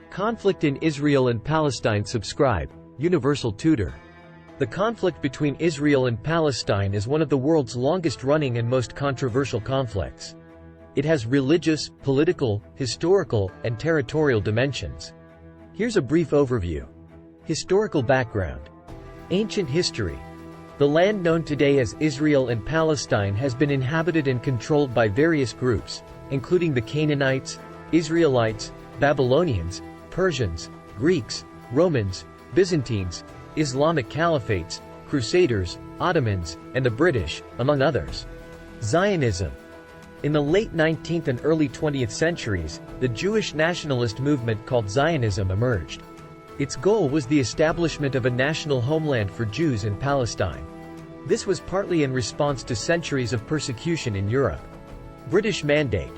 Conflict in Israel and Palestine. Subscribe, Universal Tutor. The conflict between Israel and Palestine is one of the world's longest-running and most controversial conflicts. It has religious, political, historical, and territorial dimensions. Here's a brief overview. Historical background. Ancient history. The land known today as Israel and Palestine has been inhabited and controlled by various groups, including the Canaanites, Israelites, Babylonians, Persians, Greeks, Romans, Byzantines, Islamic caliphates, Crusaders, Ottomans, and the British, among others. Zionism. In the late 19th and early 20th centuries, the Jewish nationalist movement called Zionism emerged. Its goal was the establishment of a national homeland for Jews in Palestine. This was partly in response to centuries of persecution in Europe. British Mandate.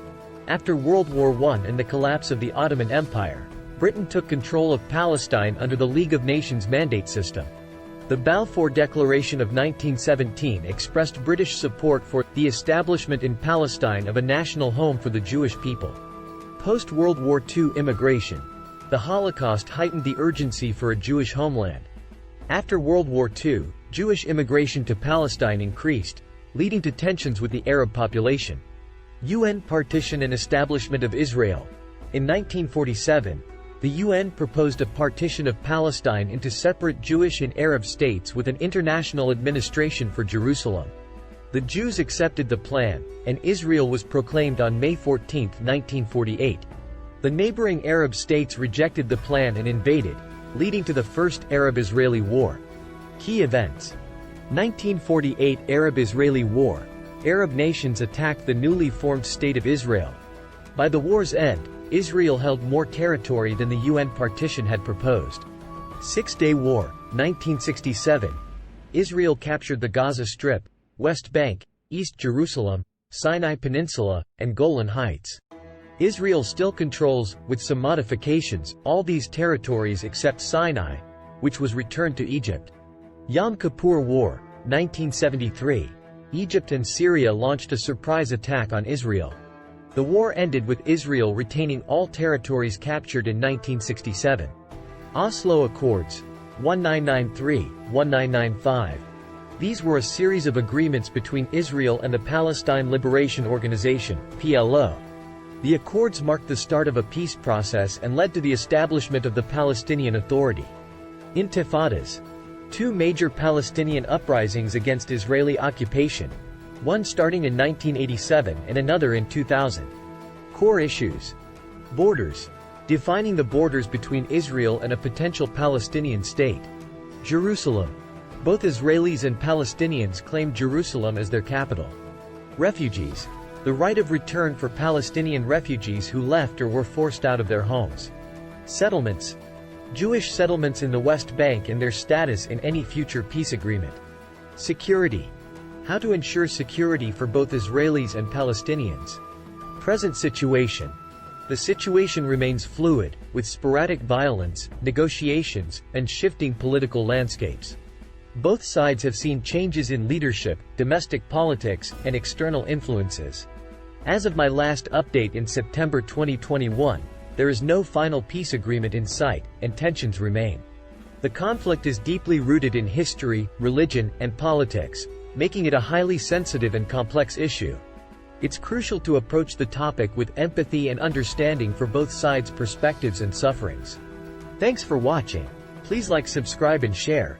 After World War I and the collapse of the Ottoman Empire, Britain took control of Palestine under the League of Nations mandate system. The Balfour Declaration of 1917 expressed British support for the establishment in Palestine of a national home for the Jewish people. Post-World War II immigration. The Holocaust heightened the urgency for a Jewish homeland. After World War II, Jewish immigration to Palestine increased, leading to tensions with the Arab population. UN partition and establishment of Israel. In 1947, the UN proposed a partition of Palestine into separate Jewish and Arab states with an international administration for Jerusalem. The Jews accepted the plan, and Israel was proclaimed on May 14, 1948. The neighboring Arab states rejected the plan and invaded, leading to the First Arab-Israeli War. Key events. 1948 Arab-Israeli War. Arab nations attacked the newly formed State of Israel. By the war's end, Israel held more territory than the UN partition had proposed. Six-Day War, 1967. Israel captured the Gaza Strip, West Bank, East Jerusalem, Sinai Peninsula, and Golan Heights. Israel still controls, with some modifications, all these territories except Sinai, which was returned to Egypt. Yom Kippur War, 1973. Egypt and Syria launched a surprise attack on Israel. The war ended with Israel retaining all territories captured in 1967. Oslo Accords, 1993-1995. These were a series of agreements between Israel and the Palestine Liberation Organization, PLO. The accords marked the start of a peace process and led to the establishment of the Palestinian Authority. Intifadas. Two major Palestinian uprisings against Israeli occupation, one starting in 1987 and another in 2000. Core issues. Borders. Defining the borders between Israel and a potential Palestinian state. Jerusalem. Both Israelis and Palestinians claim Jerusalem as their capital. Refugees. The right of return for Palestinian refugees who left or were forced out of their homes. Settlements. Jewish settlements in the West Bank and their status in any future peace agreement. Security. How to ensure security for both Israelis and Palestinians. Present situation. The situation remains fluid, with sporadic violence, negotiations, and shifting political landscapes. Both sides have seen changes in leadership, domestic politics, and external influences. As of my last update in September 2021, there is no final peace agreement in sight, and tensions remain. The conflict is deeply rooted in history, religion, and politics, making it a highly sensitive and complex issue. It's crucial to approach the topic with empathy and understanding for both sides' perspectives and sufferings. Thanks for watching. Please like, subscribe, and share.